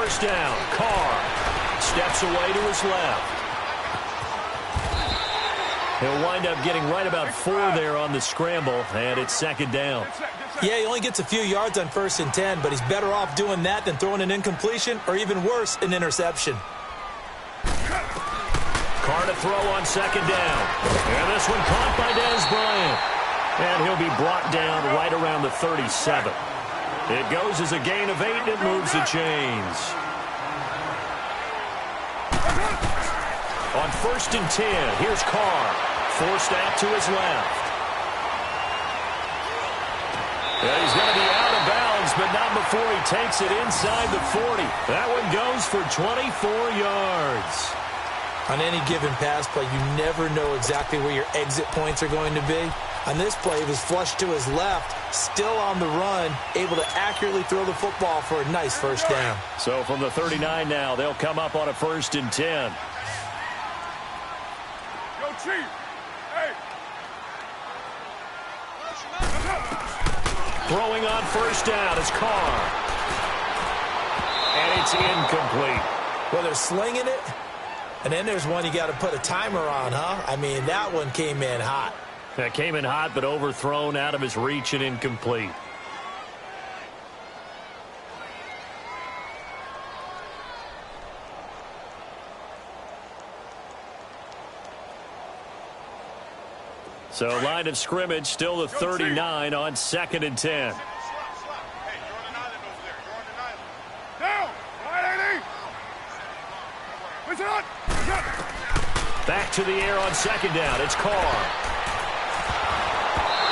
first down. Carr steps away to his left. He'll wind up getting right about 4 there on the scramble, and it's second down. Yeah, he only gets a few yards on 1st and 10, but he's better off doing that than throwing an incompletion or even worse, an interception. Carr to throw on second down. And this one caught by Dez Bryant. And he'll be brought down right around the 37. It goes as a gain of 8, and it moves the chains. On 1st and 10, here's Carr. Forced out to his left. Yeah, he's going to be out of bounds, but not before he takes it inside the 40. That one goes for 24 yards. On any given pass play, you never know exactly where your exit points are going to be. On this play, he was flushed to his left, still on the run, able to accurately throw the football for a nice first down. So from the 39 now, they'll come up on a 1st and 10. Yo, Chief. Hey. Throwing on first down is Carr. And it's incomplete. Well, they're slinging it, and then there's one you got to put a timer on, huh? I mean, that one came in hot. That came in hot, but overthrown out of his reach and incomplete. So line of scrimmage still the 39 on 2nd and 10. Back to the air on 2nd down. It's Carr.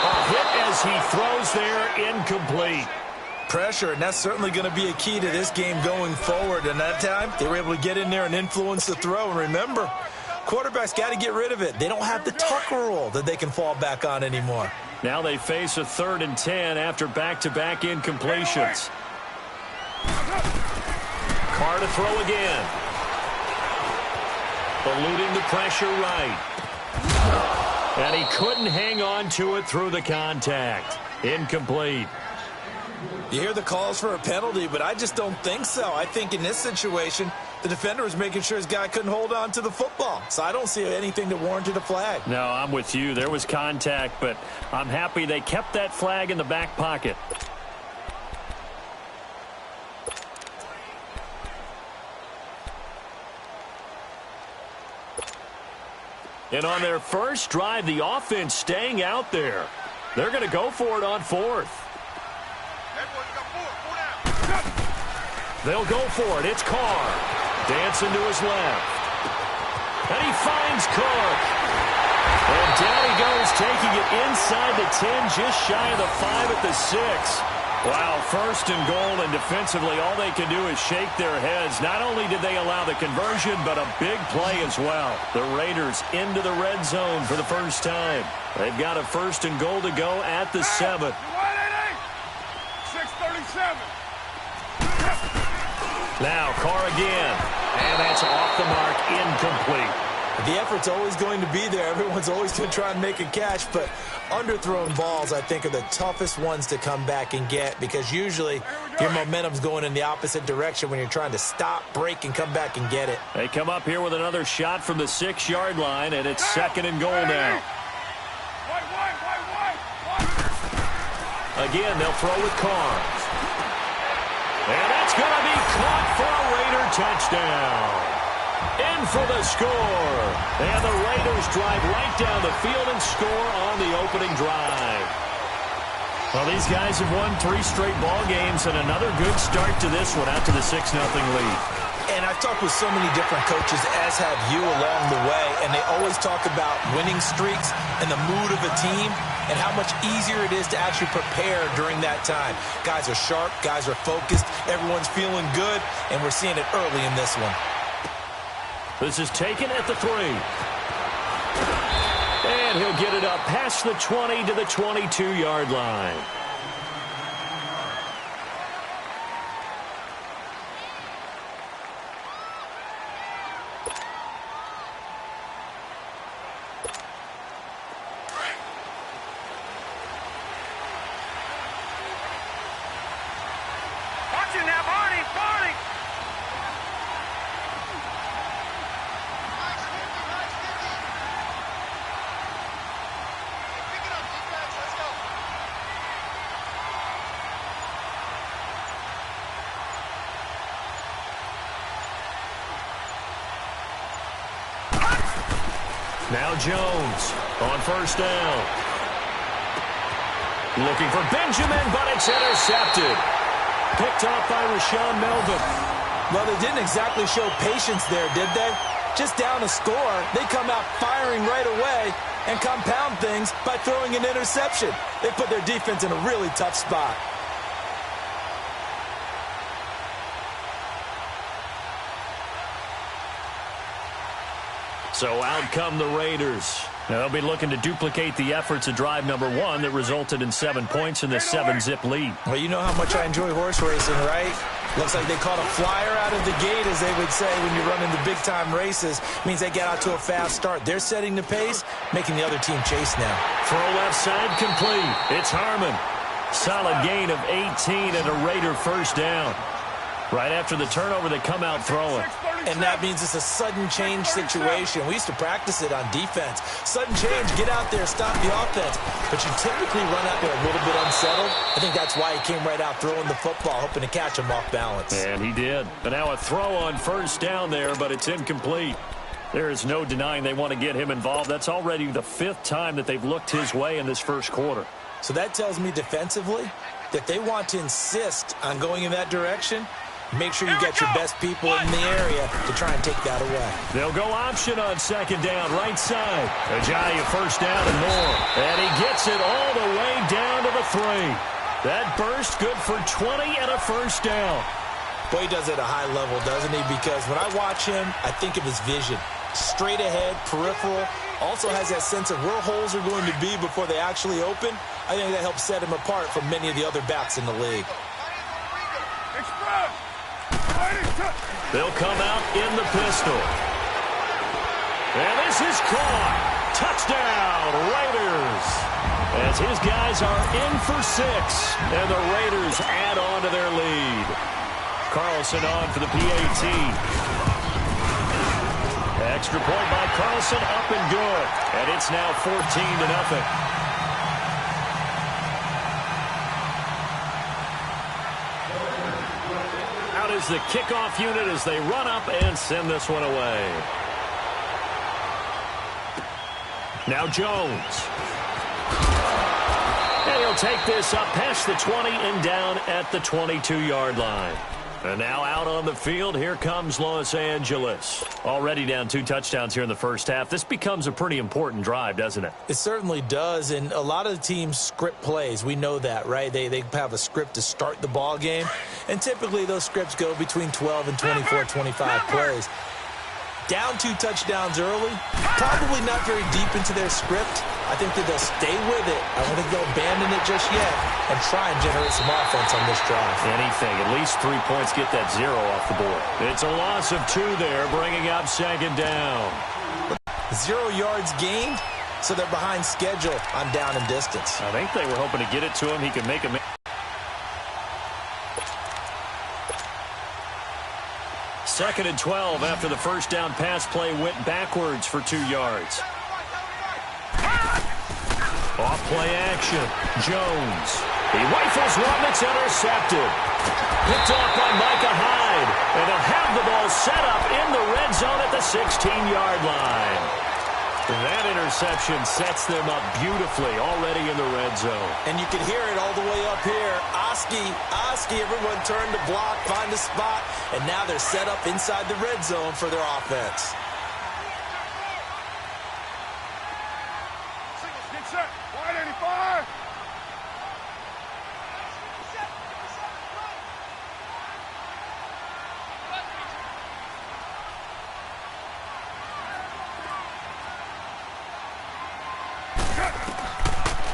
A hit as he throws there, incomplete. Pressure, and that's certainly going to be a key to this game going forward. And that time, they were able to get in there and influence the throw. And remember, quarterbacks got to get rid of it. They don't have the Tucker rule that they can fall back on anymore. Now they face a 3rd and 10 after back-to-back incompletions. Carr to throw again. Eluding the pressure right. And he couldn't hang on to it through the contact. Incomplete. You hear the calls for a penalty, but I just don't think so. I think in this situation, the defender was making sure his guy couldn't hold on to the football. So I don't see anything that warranted a flag. No, I'm with you. There was contact, but I'm happy they kept that flag in the back pocket. And on their first drive, the offense staying out there. They're going to go for it on 4th. They'll go for it. It's Carr. Dancing to his left. And he finds Cook. And down he goes, taking it inside the 10, just shy of the 5 at the 6. Wow, 1st and goal, and defensively all they can do is shake their heads. Not only did they allow the conversion, but a big play as well. The Raiders into the red zone for the first time. They've got a 1st and goal to go at the 7. 6:37. Now Carr again. And that's off the mark, incomplete. The effort's always going to be there. Everyone's always going to try and make a catch, but underthrown balls, I think, are the toughest ones to come back and get because usually your momentum's going in the opposite direction when you're trying to stop, break, and come back and get it. They come up here with another shot from the 6-yard line, and it's 2nd and goal now. Again, they'll throw with Carr. And that's going to be caught for a Raider touchdown. In for the score. And the Raiders drive right down the field and score on the opening drive. Well, these guys have won 3 straight ball games and another good start to this one out to the 6-0 lead. And I've talked with so many different coaches, as have you along the way, and they always talk about winning streaks and the mood of a team and how much easier it is to actually prepare during that time. Guys are sharp, guys are focused, everyone's feeling good, and we're seeing it early in this one. This is taken at the 3. And he'll get it up past the 20 to the 22-yard line. Now Jones on first down. Looking for Benjamin, but it's intercepted. Picked off by Rashaan Melvin. Well, they didn't exactly show patience there, did they? Just down a score, they come out firing right away and compound things by throwing an interception. They put their defense in a really tough spot. So out come the Raiders. Now they'll be looking to duplicate the efforts of drive number 1 that resulted in 7 points in this 7-zip lead. Well, you know how much I enjoy horse racing, right? Looks like they caught a flyer out of the gate, as they would say when you're running the big-time races. Means they get out to a fast start. They're setting the pace, making the other team chase now. Throw left side complete. It's Harmon. Solid gain of 18 and a Raider first down. Right after the turnover, they come out throwing. And that means it's a sudden change situation. We used to practice it on defense. Sudden change, get out there, stop the offense. But you typically run out there a little bit unsettled. I think that's why he came right out throwing the football, hoping to catch him off balance. And he did. But now a throw on first down there, but it's incomplete. There is no denying they want to get him involved. That's already the 5th time that they've looked his way in this first quarter. So that tells me defensively that they want to insist on going in that direction. Make sure you get your best people in the area to try and take that away. They'll go option on second down, right side. Ajayi first down and more. And he gets it all the way down to the 3. That burst good for 20 and a first down. Boy, he does it at a high level, doesn't he? Because when I watch him, I think of his vision. Straight ahead, peripheral. Also has that sense of where holes are going to be before they actually open. I think that helps set him apart from many of the other backs in the league. They'll come out in the pistol. And this is caught. Touchdown, Raiders. As his guys are in for 6, and the Raiders add on to their lead. Carlson on for the PAT. Extra point by Carlson, up and good. And it's now 14-0. Is the kickoff unit as they run up and send this one away. Now Jones. And he'll take this up past the 20 and down at the 22-yard line. And now out on the field, here comes Los Angeles. Already down 2 touchdowns here in the first half. This becomes a pretty important drive, doesn't it? It certainly does, and a lot of the teams script plays. We know that, right? They have a script to start the ball game, and typically those scripts go between 12 and 24, 25 plays. Down 2 touchdowns early, probably not very deep into their script. I think that they'll stay with it. I don't think they'll abandon it just yet and try and generate some offense on this drive. Anything. At least 3 points get that 0 off the board. It's a loss of 2 there, bringing up second down. 0 yards gained, so they're behind schedule on down and distance. I think they were hoping to get it to him. He could make a... Second and 12 after the first down pass play went backwards for 2 yards. Off play action. Jones. He rifles one that's intercepted. Picked off by Micah Hyde. And they'll have the ball set up in the red zone at the 16-yard line. That interception sets them up beautifully already in the red zone. And you can hear it all the way up here. Oski, everyone turned to block, find a spot, and now they're set up inside the red zone for their offense. Get set. Wide 85.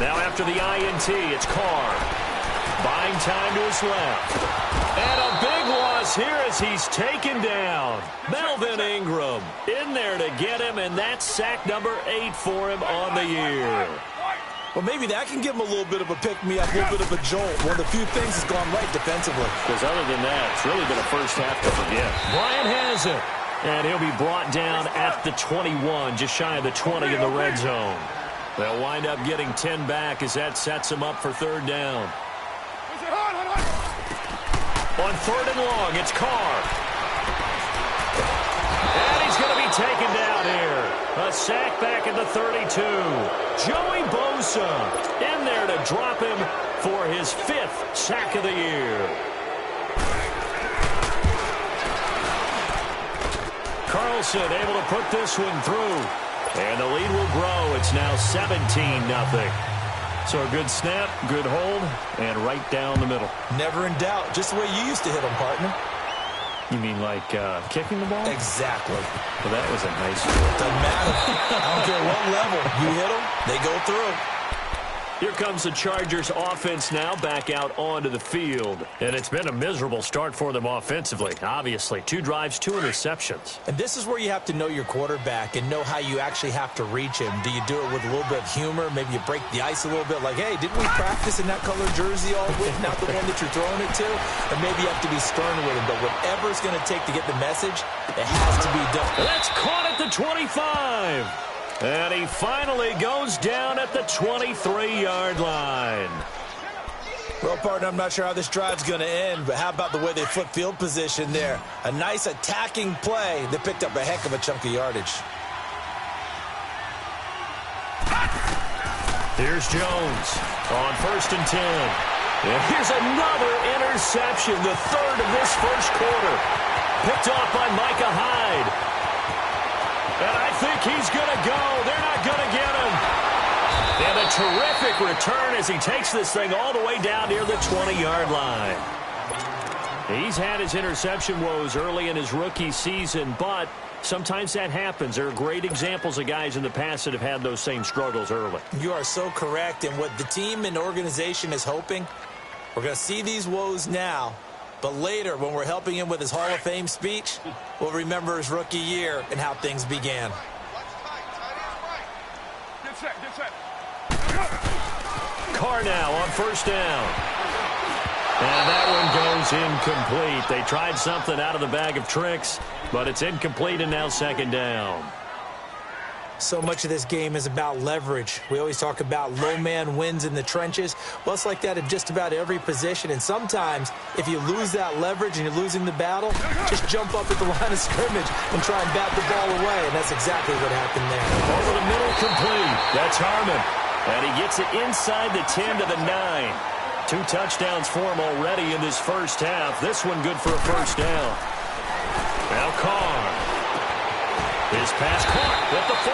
Now after the INT, it's Carr. Buying time to his left. And a big loss here as he's taken down. Melvin Ingram in there to get him, and that's sack number 8 for him on the year. Well, maybe that can give him a little bit of a pick-me-up, a little bit of a jolt. One of the few things that's gone right defensively. Because other than that, it's really been a first half to forget. Bryant has it. And he'll be brought down at the 21, just shy of the 20 in the red zone. They'll wind up getting 10 back as that sets them up for third down. On third and long, it's Carr. And he's going to be taken down here. A sack back at the 32. Joey Bosa in there to drop him for his 5th sack of the year. Carlson able to put this one through. And the lead will grow. It's now 17-0. So a good snap, good hold, and right down the middle. Never in doubt. Just the way you used to hit them, partner. You mean like kicking the ball? Exactly. Well, that was a nice one. Doesn't matter. I don't care what level. You hit them, they go through. Here comes the Chargers offense now back out onto the field. And it's been a miserable start for them offensively, obviously. 2 drives, 2 interceptions. And this is where you have to know your quarterback and know how you actually have to reach him. Do you do it with a little bit of humor? Maybe you break the ice a little bit like, hey, didn't we practice in that color jersey all week, not the one that you're throwing it to? Or maybe you have to be stern with him. But whatever it's going to take to get the message, it has to be done. That's caught at the 25. And he finally goes down at the 23-yard line. Well, partner, I'm not sure how this drive's going to end, but how about the way they flip field position there? A nice attacking play that picked up a heck of a chunk of yardage. Here's Jones on 1st and 10. And here's another interception, the 3rd of this first quarter. Picked off by Micah Hyde. And I think he's going to go. They're not going to get him. And a terrific return as he takes this thing all the way down near the 20-yard line. He's had his interception woes early in his rookie season, but sometimes that happens. There are great examples of guys in the past that have had those same struggles early. You are so correct. And what the team and organization is hoping, we're going to see these woes now. But later, when we're helping him with his Hall of Fame speech, we'll remember his rookie year and how things began. Get set. Carr now on 1st down. And that one goes incomplete. They tried something out of the bag of tricks, but it's incomplete and now 2nd down. So much of this game is about leverage. We always talk about low man wins in the trenches. Well, it's like that in just about every position. And sometimes, if you lose that leverage and you're losing the battle, just jump up at the line of scrimmage and try and bat the ball away. And that's exactly what happened there. Over the middle, complete. That's Harmon. And he gets it inside the 10 to the 9. 2 touchdowns for him already in this first half. This one good for a 1st down. Now Carr. His pass caught at the 4.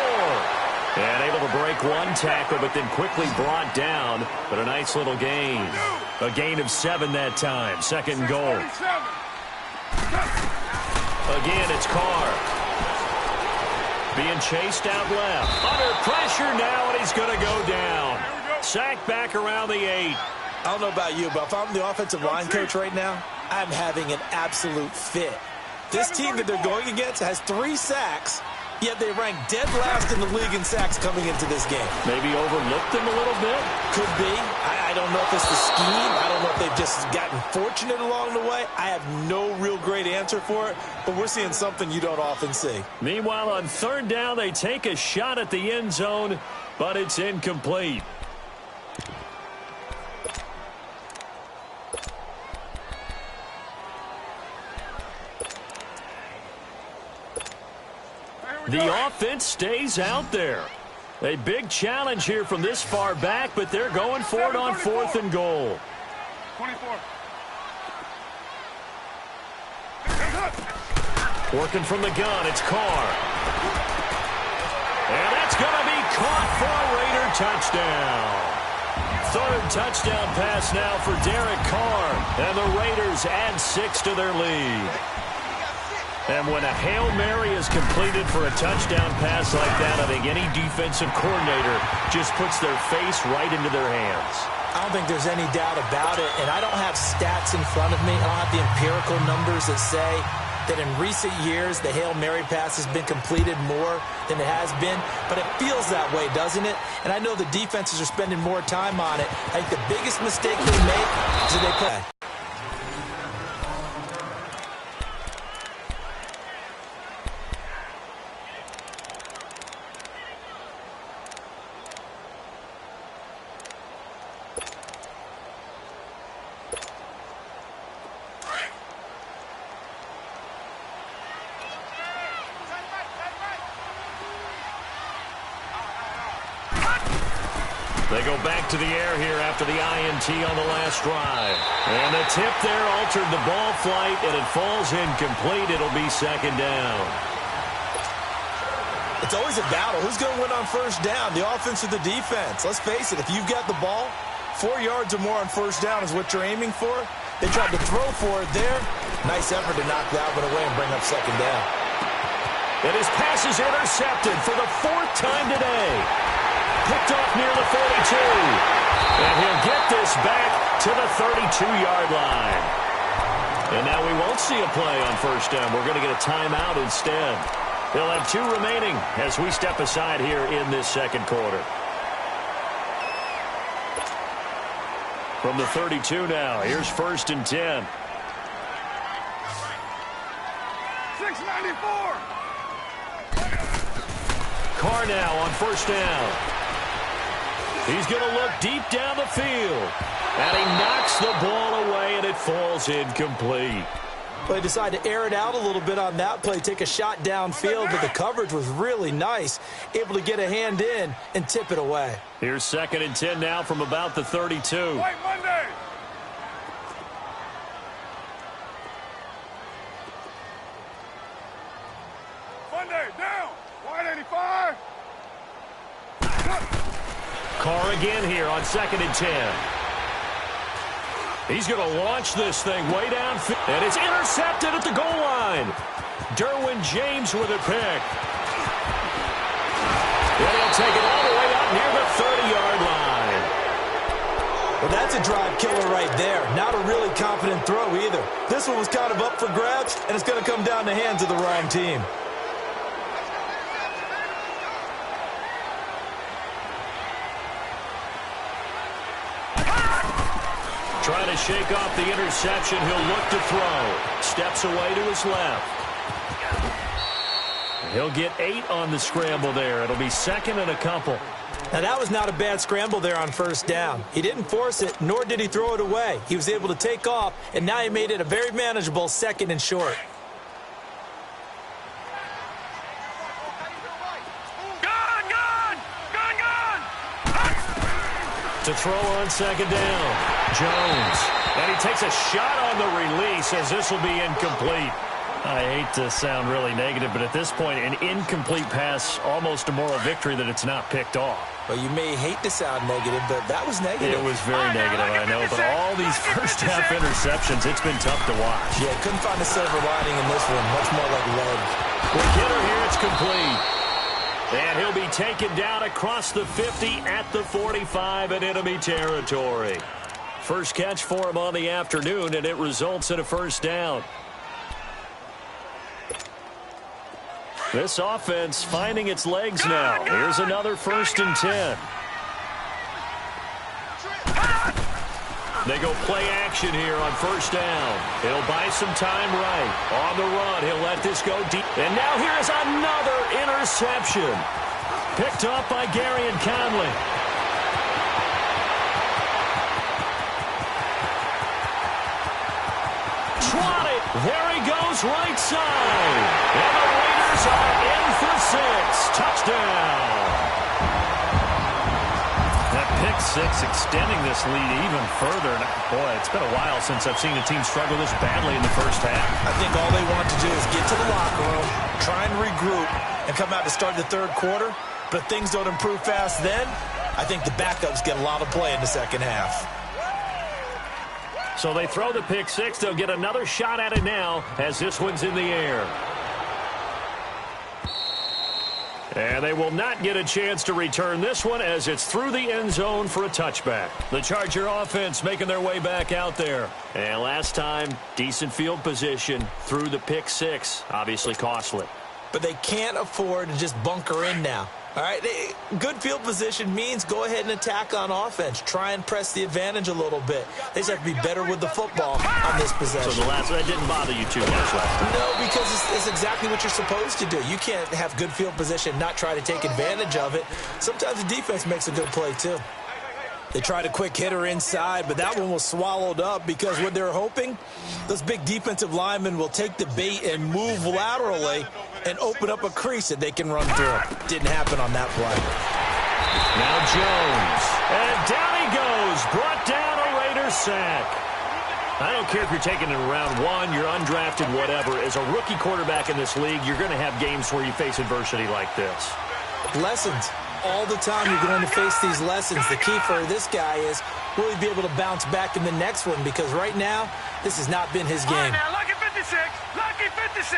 And able to break 1 tackle, but then quickly brought down. But a nice little gain. A gain of 7 that time. 2nd and goal. Again, it's Carr. Being chased out left. Under pressure now, and he's going to go down. Sacked back around the 8. I don't know about you, but if I'm the offensive line coach right now, I'm having an absolute fit. This team that they're going against has 3 sacks, yet they rank dead last in the league in sacks coming into this game. Maybe overlooked them a little bit? Could be. I don't know if it's the scheme. I don't know if they've just gotten fortunate along the way. I have no real great answer for it, but we're seeing something you don't often see. Meanwhile, on 3rd down, they take a shot at the end zone, but it's incomplete. The offense stays out there. A big challenge here from this far back, but they're going for it on 4th and goal. 24. Working from the gun, it's Carr. And that's going to be caught for a Raider touchdown. 3rd touchdown pass now for Derek Carr. And the Raiders add 6 to their lead. And when a Hail Mary is completed for a touchdown pass like that, I think any defensive coordinator just puts their face right into their hands. I don't think there's any doubt about it, and I don't have stats in front of me. I don't have the empirical numbers that say that in recent years the Hail Mary pass has been completed more than it has been, but it feels that way, doesn't it? And I know the defenses are spending more time on it. I think the biggest mistake they make is that they play. They go back to the air here after the INT on the last drive. And the tip there altered the ball flight, and it falls incomplete. It'll be second down. It's always a battle. Who's going to win on first down, the offense or the defense? Let's face it, if you've got the ball, 4 yards or more on first down is what you're aiming for. They tried to throw for it there. Nice effort to knock that one away and bring up second down. And his pass is intercepted for the 4th time today. Picked off near the 42. And he'll get this back to the 32-yard line. And now we won't see a play on first down. We're going to get a timeout instead. They'll have 2 remaining as we step aside here in this second quarter. From the 32 now, here's 1st and 10. 694. Carr now on first down. He's going to look deep down the field. And he knocks the ball away, and it falls incomplete. Well, they decided to air it out a little bit on that play, take a shot downfield, but the coverage was really nice, able to get a hand in and tip it away. Here's 2nd and 10 now from about the 32. White Monday. Monday, down. White 85. Carr again here on 2nd and 10. He's going to launch this thing way downfield. And it's intercepted at the goal line. Derwin James with a pick. And he'll take it all the way up near the 30-yard line. Well, that's a drive killer right there. Not a really confident throw either. This one was kind of up for grabs, and it's going to come down the hands of the wrong team. Trying to shake off the interception. He'll look to throw. Steps away to his left. He'll get 8 on the scramble there. It'll be 2nd and a couple. Now, that was not a bad scramble there on first down. He didn't force it, nor did he throw it away. He was able to take off, and now he made it a very manageable 2nd and short. To throw on 2nd down. Jones. And he takes a shot on the release as this will be incomplete. I hate to sound really negative, but at this point, an incomplete pass, almost a moral victory that it's not picked off. Well, you may hate to sound negative, but that was negative. It was very negative, I know. But all these first-half interceptions, it's been tough to watch. Yeah, couldn't find a silver lining in this one. Much more like lead. With Kidder here, it's complete. And he'll be taken down across the 50 at the 45 in enemy territory. First catch for him on the afternoon, and it results in a first down. This offense finding its legs now. Here's another 1st and 10. They go play action here on first down. He'll buy some time right. On the run, he'll let this go deep. And now here is another interception. Picked up by Gary and Conley. Trotted. There he goes, right side. And the Raiders are in for 6. Touchdown. That pick 6 extending this lead even further. And boy, it's been a while since I've seen a team struggle this badly in the first half. I think all they want to do is get to the locker room, try and regroup, and come out to start the third quarter. But if things don't improve fast then, I think the backups get a lot of play in the second half. So they throw the pick 6. They'll get another shot at it now as this one's in the air. And they will not get a chance to return this one as it's through the end zone for a touchback. The Charger offense making their way back out there. And last time, decent field position through the pick 6. Obviously costly. But they can't afford to just bunker in now. All right, good field position means go ahead and attack on offense. Try and press the advantage a little bit. They just have to be better with the football on this possession. So the last one didn't bother you too much last time? No, because it's exactly what you're supposed to do. You can't have good field position, not try to take advantage of it. Sometimes the defense makes a good play too. They tried a quick hitter inside, but that one was swallowed up because what they're hoping, those big defensive linemen will take the bait and move laterally and open up a crease that they can run through. Didn't happen on that play. Now Jones. And down he goes. Brought down a Raiders sack. I don't care if you're taking it in round one, you're undrafted, whatever. As a rookie quarterback in this league, you're going to have games where you face adversity like this. Lessons. All the time you're going to face these lessons. The key for this guy is will he be able to bounce back in the next one? Because right now, this has not been his game. All right, now, lucky 56. Lucky 56.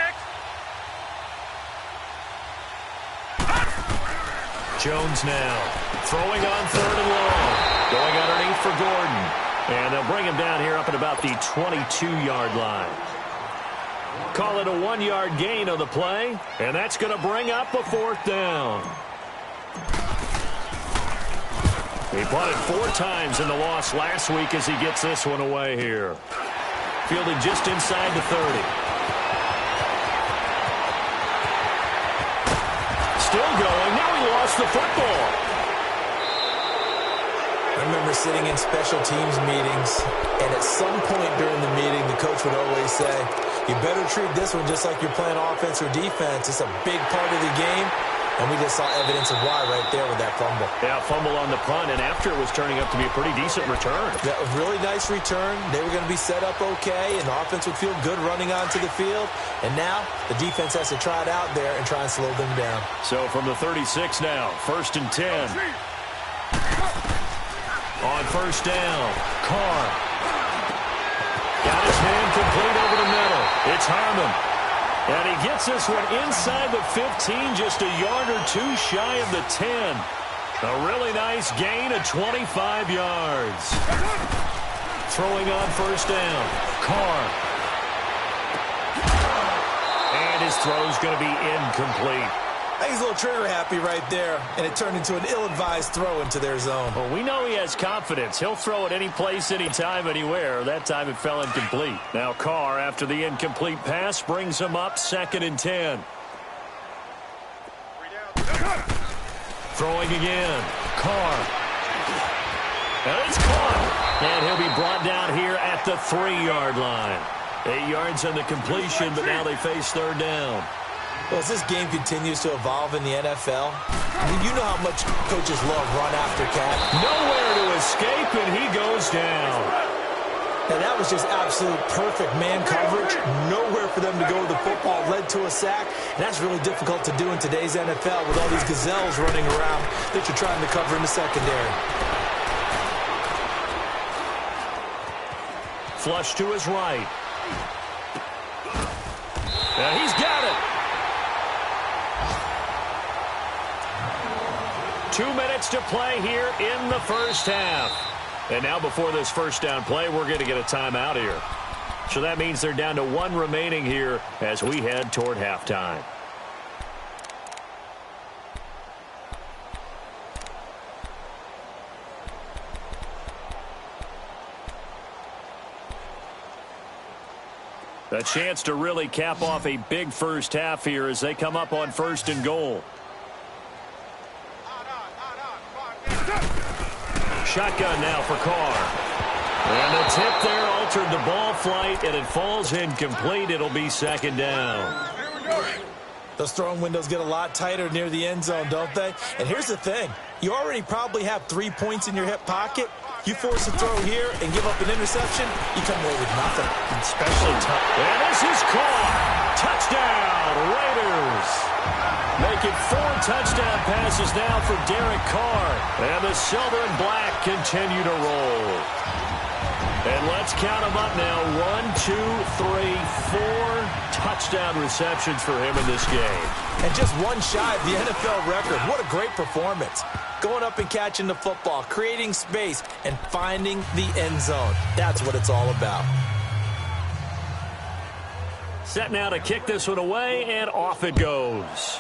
Jones now throwing on 3rd and long. Going underneath for Gordon. And they'll bring him down here up at about the 22-yard line. Call it a 1-yard gain on the play. And that's going to bring up a 4th down. He punted 4 times in the loss last week as he gets this one away here. Fielded just inside the 30. Still going. Now he lost the football. I remember sitting in special teams meetings, and at some point during the meeting, the coach would always say, you better treat this one just like you're playing offense or defense. It's a big part of the game, and we just saw evidence of why right there with that fumble. Yeah, fumble on the punt, and after it was turning up to be a pretty decent return. Yeah, a really nice return. They were going to be set up okay, and the offense would feel good running onto the field. And now the defense has to try it out there and try and slow them down. So from the 36 now, 1st and 10. On 1st down, Carr. Got his man complete over the middle. It's Harmon. And he gets this one inside the 15, just a yard or 2 shy of the 10. A really nice gain of 25 yards. Throwing on 1st down, Carr. And his throw's going to be incomplete. I think he's a little trigger happy right there, and it turned into an ill-advised throw into their zone. Well, we know he has confidence. He'll throw it any place, anytime, anywhere. That time it fell incomplete. Now Carr, after the incomplete pass, brings him up 2nd and 10. Throwing again. Carr. And it's caught. And he'll be brought down here at the 3-yard line. 8 yards on the completion, but now they face 3rd down. Well, as this game continues to evolve in the NFL, I mean, you know how much coaches love run after Cat. Nowhere to escape, and he goes down. And that was just absolute perfect man coverage. Nowhere for them to go with the football. Led to a sack. And that's really difficult to do in today's NFL with all these gazelles running around that you're trying to cover in the secondary. Flush to his right. And he's got it. 2 minutes to play here in the 1st half. And now before this 1st down play, we're going to get a timeout here. So that means they're down to 1 remaining here as we head toward halftime. A chance to really cap off a big 1st half here as they come up on 1st and goal. Shotgun now for Carr. And the tip there altered the ball flight, and it falls incomplete. It'll be 2nd down. Those throwing windows get a lot tighter near the end zone, don't they? And here's the thing. You already probably have 3 points in your hip pocket. You force a throw here and give up an interception, you come away with nothing. Especially tough. And this is caught. Touchdown, Raiders. Making 4 touchdown passes now for Derek Carr. And the silver and black continue to roll. And let's count them up now. 1, 2, 3, 4 touchdown receptions for him in this game. And just 1 shy of the NFL record. What a great performance. Going up and catching the football, creating space, and finding the end zone. That's what it's all about. Set now to kick this one away, and off it goes.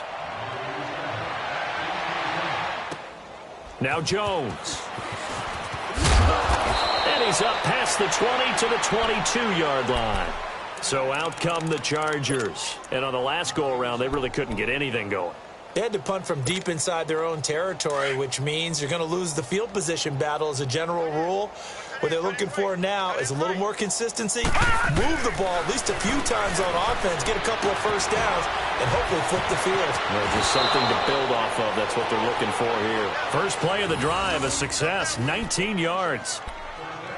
Now Jones. And he's up past the 20 to the 22-yard line. So out come the Chargers. And on the last go-around, they really couldn't get anything going. They had to punt from deep inside their own territory, which means you're going to lose the field position battle as a general rule. What they're looking for now is a little more consistency, move the ball at least a few times on offense, get a couple of first downs, and hopefully flip the field. Well, just something to build off of. That's what they're looking for here. First play of the drive, a success, 19 yards.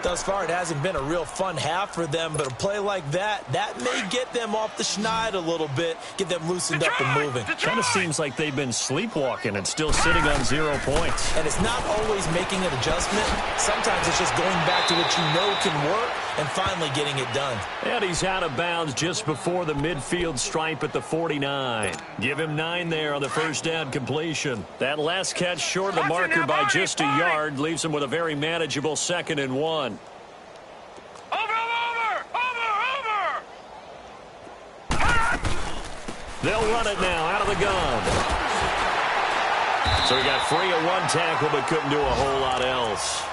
Thus far, it hasn't been a real fun half for them, but a play like that may get them off the schneid a little bit, get them loosened up and moving. Kind of seems like they've been sleepwalking and still sitting on 0 points. And it's not always making an adjustment. Sometimes it's just going back to what you know can work and finally getting it done. And he's out of bounds just before the midfield stripe at the 49. Give him 9 there on the first down completion. That last catch short of the marker by just a yard leaves him with a very manageable 2nd and 1. They'll run it now out of the gun. So he got free of 1 tackle but couldn't do a whole lot else.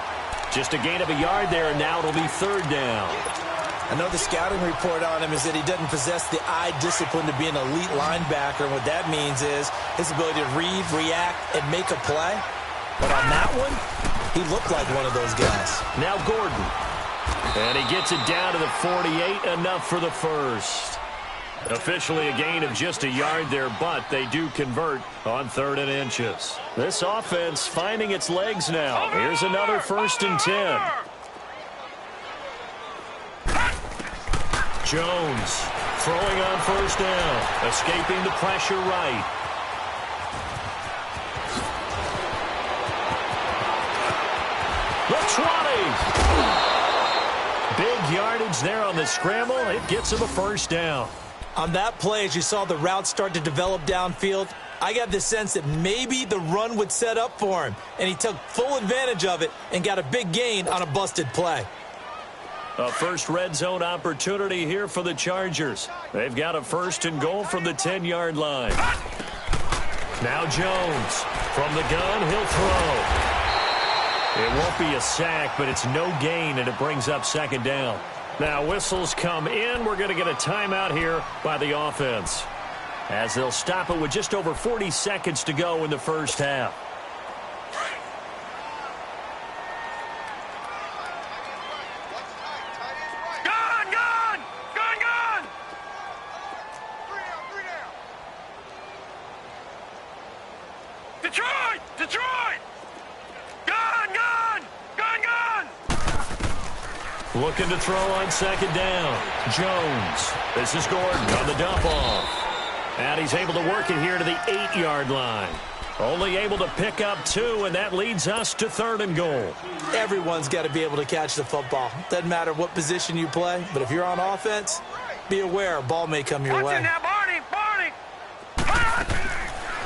Just a gain of a yard there, and now it'll be 3rd down. I know the scouting report on him is that he doesn't possess the eye discipline to be an elite linebacker. And what that means is his ability to read, react, and make a play. But on that one, he looked like one of those guys. Now Gordon. And he gets it down to the 48, enough for the first. Officially a gain of just a yard there, but they do convert on 3rd and inches. This offense finding its legs now. Here's another 1st and 10. Jones throwing on 1st down, escaping the pressure right. The 20. Big yardage there on the scramble. It gets him a 1st down. On that play, as you saw the route start to develop downfield, I got the sense that maybe the run would set up for him, and he took full advantage of it and got a big gain on a busted play. A first red zone opportunity here for the Chargers. They've got a 1st and goal from the 10-yard line. Now Jones from the gun, he'll throw. It won't be a sack, but it's no gain, and it brings up 2nd down. Now whistles come in. We're going to get a timeout here by the offense, as they'll stop it with just over 40 seconds to go in the first half. Gun! Gun! Gun! Gun! 3 down! Detroit! Detroit! Gun! Gun! Gun! Gun! Looking to throw on 2nd down. Jones. This is Gordon on the dump off. And he's able to work it here to the 8-yard line. Only able to pick up 2, and that leads us to 3rd and goal. Everyone's got to be able to catch the football. Doesn't matter what position you play, but if you're on offense, be aware a ball may come your way. Now, Barney! Barney!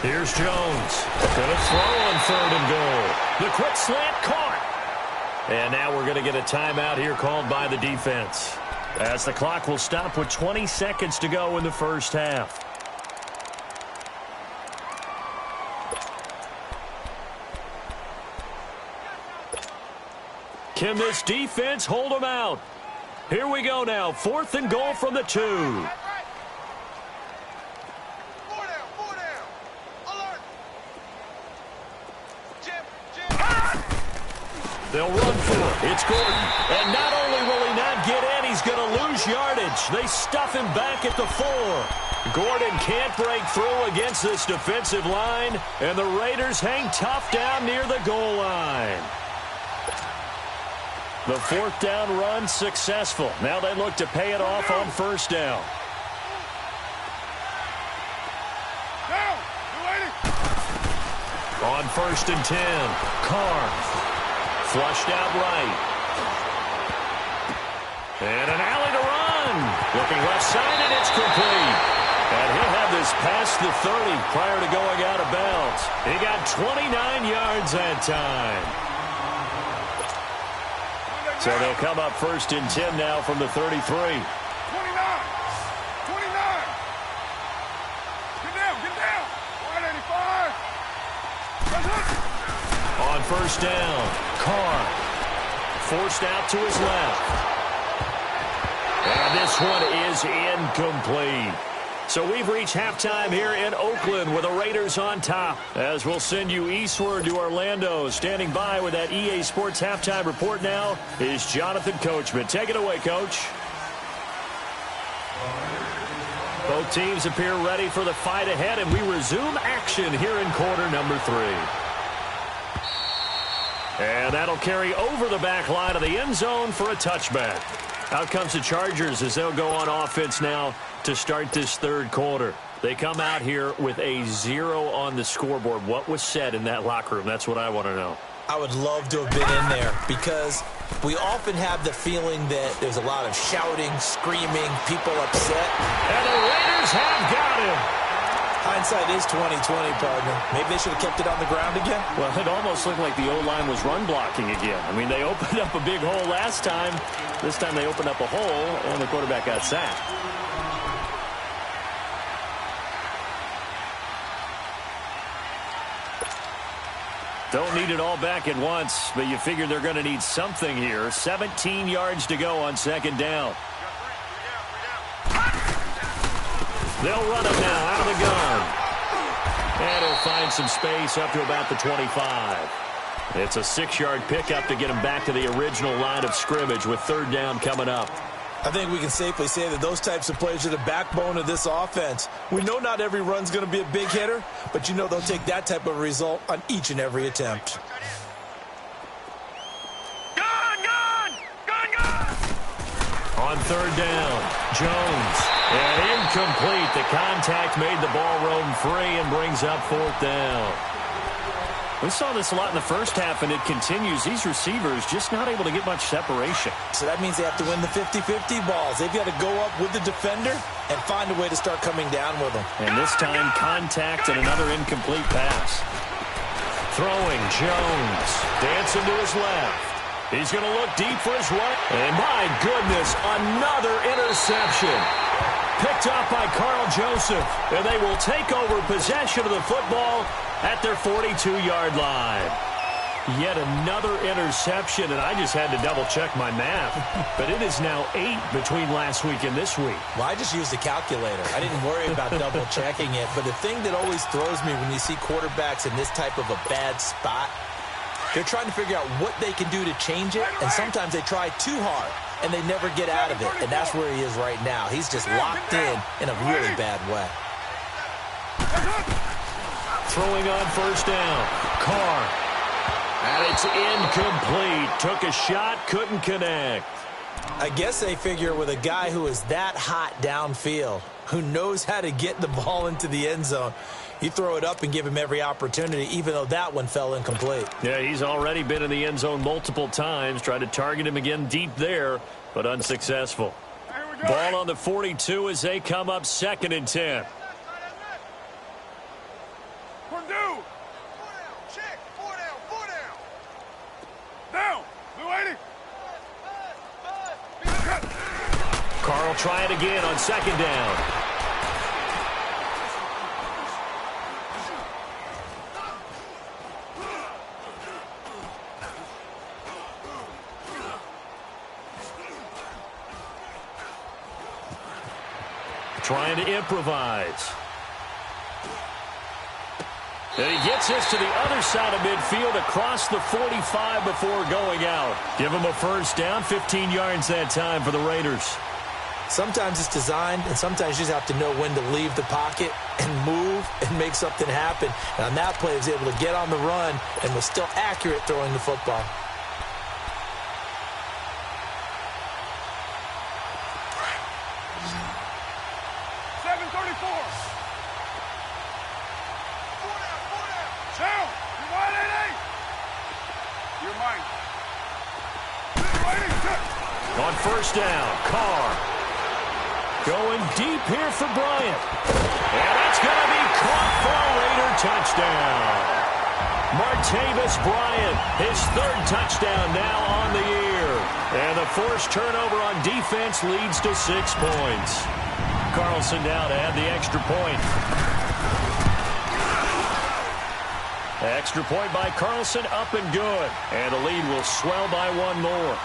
Here's Jones. Gonna throw on 3rd and goal. The quick slant caught. And now we're going to get a timeout here called by the defense, as the clock will stop with 20 seconds to go in the first half. Can this defense hold them out? Here we go now. 4th and goal from the 2. 4 down! 4 down! Alert! Jim! They'll run for it. It's Gordon. And not only will he not get in, he's going to lose yardage. They stuff him back at the 4. Gordon can't break through against this defensive line, and the Raiders hang tough down near the goal line. The 4th down run successful. Now they look to pay it off on 1st down. On 1st and 10, Carr. Flushed out right. And an alley to run. Looking left side, and it's complete. And he'll have this past the 30 prior to going out of bounds. He got 29 yards that time. So they'll come up 1st and 10 now from the 33. 29! 29! Get down! Get down! 185! On 1st down, Carr forced out to his left. And this one is incomplete. So So we've reached halftime here in Oakland with the Raiders on top. As we'll send you eastward to Orlando. Standing by with that EA Sports halftime report now is Jonathan Coachman. Take it away, Coach. Both teams appear ready for the fight ahead, and we resume action here in quarter number 3. And that'll carry over the back line of the end zone for a touchback. Out comes the Chargers as they'll go on offense now to start this third quarter. They come out here with a 0 on the scoreboard. What was said in that locker room? That's what I want to know. I would love to have been in there because we often have the feeling that there's a lot of shouting, screaming, people upset. And the Raiders have got him. Hindsight is 20/20, partner. Maybe they should have kept it on the ground again. Well, it almost looked like the O-line was run blocking again. I mean, they opened up a big hole last time. This time they opened up a hole, and the quarterback got sacked. Don't need it all back at once, but you figure they're going to need something here. 17 yards to go on second down. They'll run it now out of the gun. And he'll find some space up to about the 25. It's a 6-yard pickup to get him back to the original line of scrimmage with third down coming up. I think we can safely say that those types of plays are the backbone of this offense. We know not every run's going to be a big hitter, but you know they'll take that type of result on each and every attempt. On third down, Jones. And incomplete. The contact made the ball roam free and brings up fourth down. We saw this a lot in the first half, and it continues. These receivers just not able to get much separation. So that means they have to win the 50-50 balls. They've got to go up with the defender and find a way to start coming down with them. And this time, contact and another incomplete pass. Throwing, Jones. Dancing to his left. He's going to look deep for his right. And my goodness, another interception. Picked off by Carl Joseph. And they will take over possession of the football at their 42-yard line. Yet another interception, and I just had to double-check my math. But it is now 8 between last week and this week. Well, I just used the calculator. I didn't worry about double-checking it. But the thing that always throws me when you see quarterbacks in this type of a bad spot, they're trying to figure out what they can do to change it, and sometimes they try too hard, and they never get out of it. And that's where he is right now. He's just locked in a really bad way. Throwing on first down. Carr. And it's incomplete. Took a shot, couldn't connect. I guess they figure with a guy who is that hot downfield, who knows how to get the ball into the end zone, you throw it up and give him every opportunity, even though that one fell incomplete. Yeah, he's already been in the end zone multiple times. Tried to target him again deep there, but unsuccessful. Ball on the 42 as they come up 2nd and 10. Check. 4 down. Down. Blue 80. Carl try it again on 2nd down. Trying to improvise. And he gets this to the other side of midfield across the 45 before going out. Give him a first down, 15 yards that time for the Raiders. Sometimes it's designed, and sometimes you just have to know when to leave the pocket and move and make something happen. And on that play, he was able to get on the run and was still accurate throwing the football. On first down, Carr. Going deep here for Bryant. And that's going to be caught for a Raider touchdown. Martavis Bryant, his 3rd touchdown now on the year. And the forced turnover on defense leads to 6 points. Carlson now to add the extra point. Extra point by Carlson, up and good. And the lead will swell by 1 more.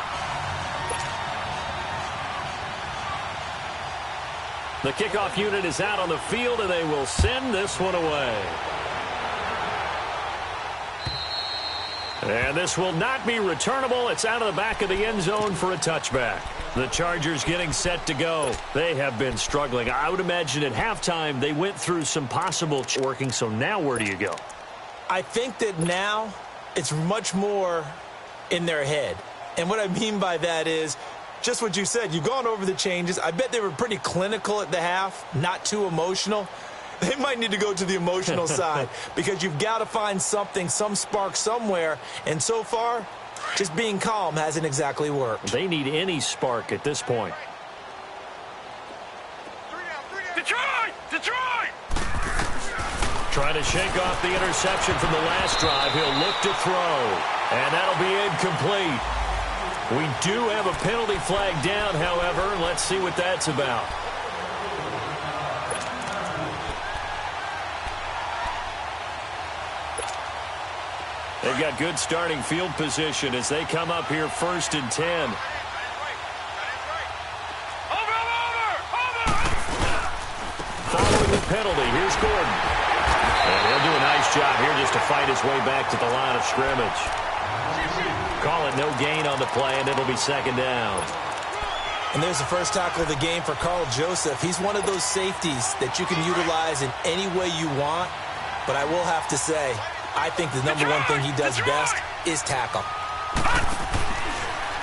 The kickoff unit is out on the field, and they will send this one away. And this will not be returnable. It's out of the back of the end zone for a touchback. The Chargers getting set to go. They have been struggling. I would imagine at halftime they went through some possible working, so now where do you go? I think that now it's much more in their head. And what I mean by that is just what you said. You've gone over the changes. I bet they were pretty clinical at the half, not too emotional. They might need to go to the emotional side because you've got to find something, some spark somewhere. And so far, just being calm hasn't exactly worked. They need any spark at this point. Detroit! Detroit! Trying to shake off the interception from the last drive. He'll look to throw, and that'll be incomplete. We do have a penalty flag down, however. Let's see what that's about. They've got good starting field position as they come up here 1st and 10. Following the penalty, here's Gordon. And he'll do a nice job here just to fight his way back to the line of scrimmage. Call it no gain on the play, and it'll be 2nd down. And there's the first tackle of the game for Carl Joseph. He's one of those safeties that you can utilize in any way you want. But I will have to say, I think the number one thing he does best is tackle.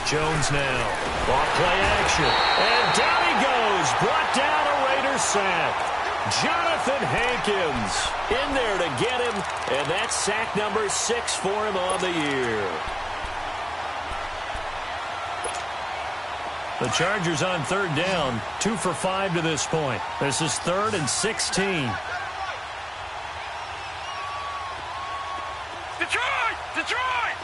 Jones now. Off play action. And down he goes. Brought down a Raiders sack. Jonathan Hankins in there to get him. And that's sack number 6 for him on the year. The Chargers on 3rd down. 2 for 5 to this point. This is 3rd and 16. Detroit! Detroit!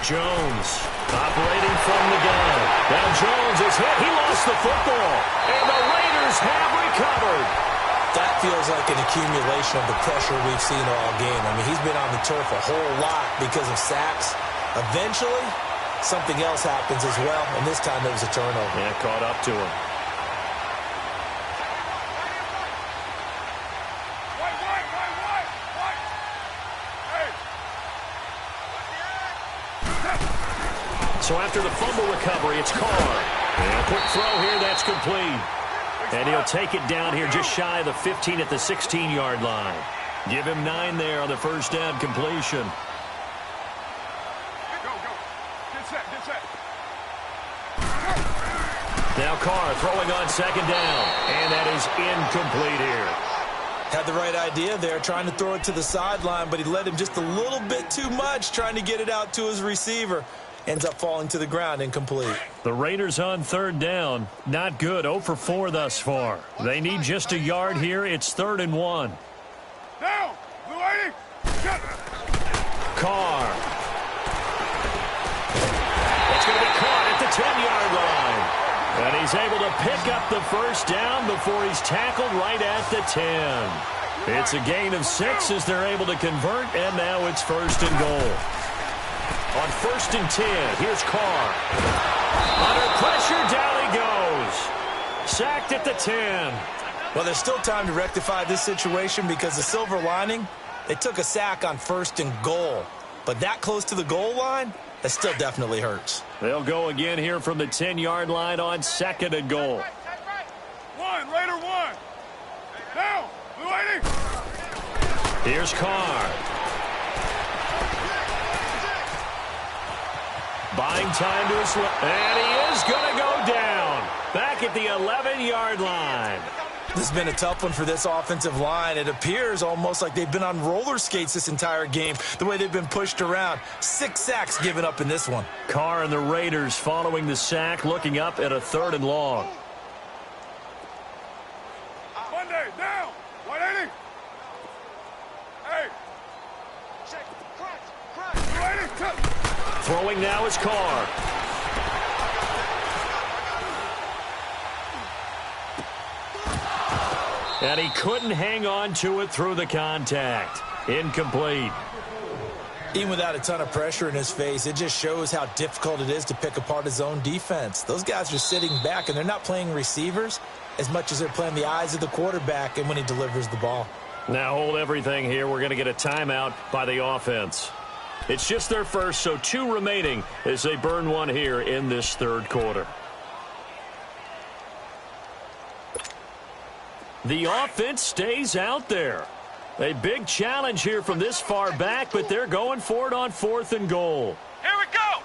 Jones operating from the gun. Now Jones is hit. He lost the football. And the Raiders have recovered. That feels like an accumulation of the pressure we've seen all game. I mean, he's been on the turf a whole lot because of sacks. Eventually, something else happens as well, and this time it was a turnover. Yeah, caught up to him. So after the fumble recovery, it's Carr. And a quick throw here, that's complete. And he'll take it down here just shy of the 15 at the 16-yard line. Give him 9 there on the first down completion. Go, go. Get set, get set. Now Carr throwing on 2nd down. And that is incomplete here. Had the right idea there, trying to throw it to the sideline, but he led him just a little bit too much, trying to get it out to his receiver. Ends up falling to the ground, incomplete. The Raiders on 3rd down. Not good. 0 for 4 thus far. They need just a yard here. It's 3rd and 1. Down! Blue 80! Carr. It's going to be caught at the 10-yard line. And he's able to pick up the first down before he's tackled right at the 10. It's a gain of 6 as they're able to convert, and now it's 1st and goal. On 1st and 10, here's Carr. Under pressure, down he goes. Sacked at the 10. Well, there's still time to rectify this situation because the silver lining, they took a sack on 1st and goal. But that close to the goal line, that still definitely hurts. They'll go again here from the 10-yard line on 2nd and goal. One, Raider 1. Down! Blue 80! Here's Carr. Buying time to his left. And he is going to go down. Back at the 11-yard line. This has been a tough one for this offensive line. It appears almost like they've been on roller skates this entire game, the way they've been pushed around. 6 sacks given up in this one. Carr and the Raiders following the sack, looking up at a 3rd and long. Monday, down! 180! Hey! Check, crunch! 280, touch! Throwing now is Carr. And he couldn't hang on to it through the contact. Incomplete. Even without a ton of pressure in his face, it just shows how difficult it is to pick apart his own defense. Those guys are sitting back, and they're not playing receivers as much as they're playing the eyes of the quarterback and when he delivers the ball. Now hold everything here. We're going to get a timeout by the offense. It's just their first, so 2 remaining as they burn one here in this third quarter. The offense stays out there. A big challenge here from this far back, but they're going for it on 4th and goal. Here we go!